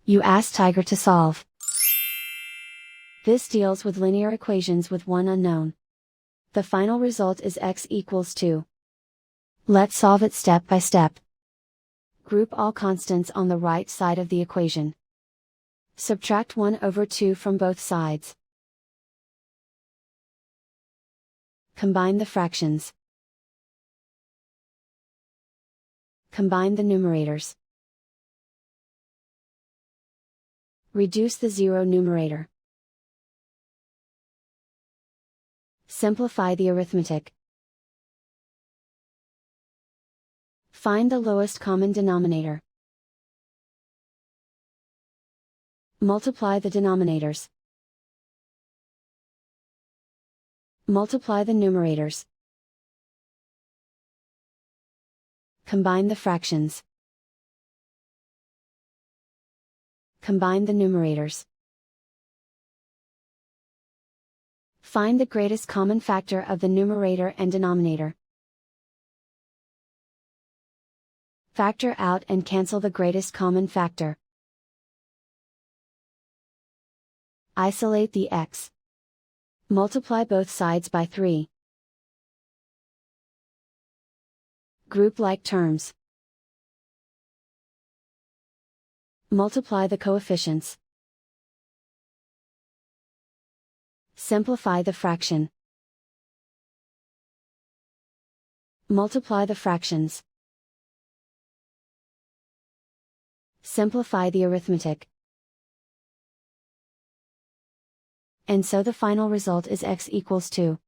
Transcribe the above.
You ask Tiger to solve. This deals with linear equations with one unknown. The final result is x equals 2. Let's solve it step by step. Group all constants on the right side of the equation. Subtract 1 over 2 from both sides. Combine the fractions. Combine the numerators. Reduce the zero numerator. Simplify the arithmetic. Find the lowest common denominator. Multiply the denominators. Multiply the numerators. Combine the fractions. Combine the numerators. Find the greatest common factor of the numerator and denominator. Factor out and cancel the greatest common factor. Isolate the x. Multiply both sides by 3. Group like terms. Multiply the coefficients. Simplify the fraction. Multiply the fractions. Simplify the arithmetic. And so the final result is x equals 2.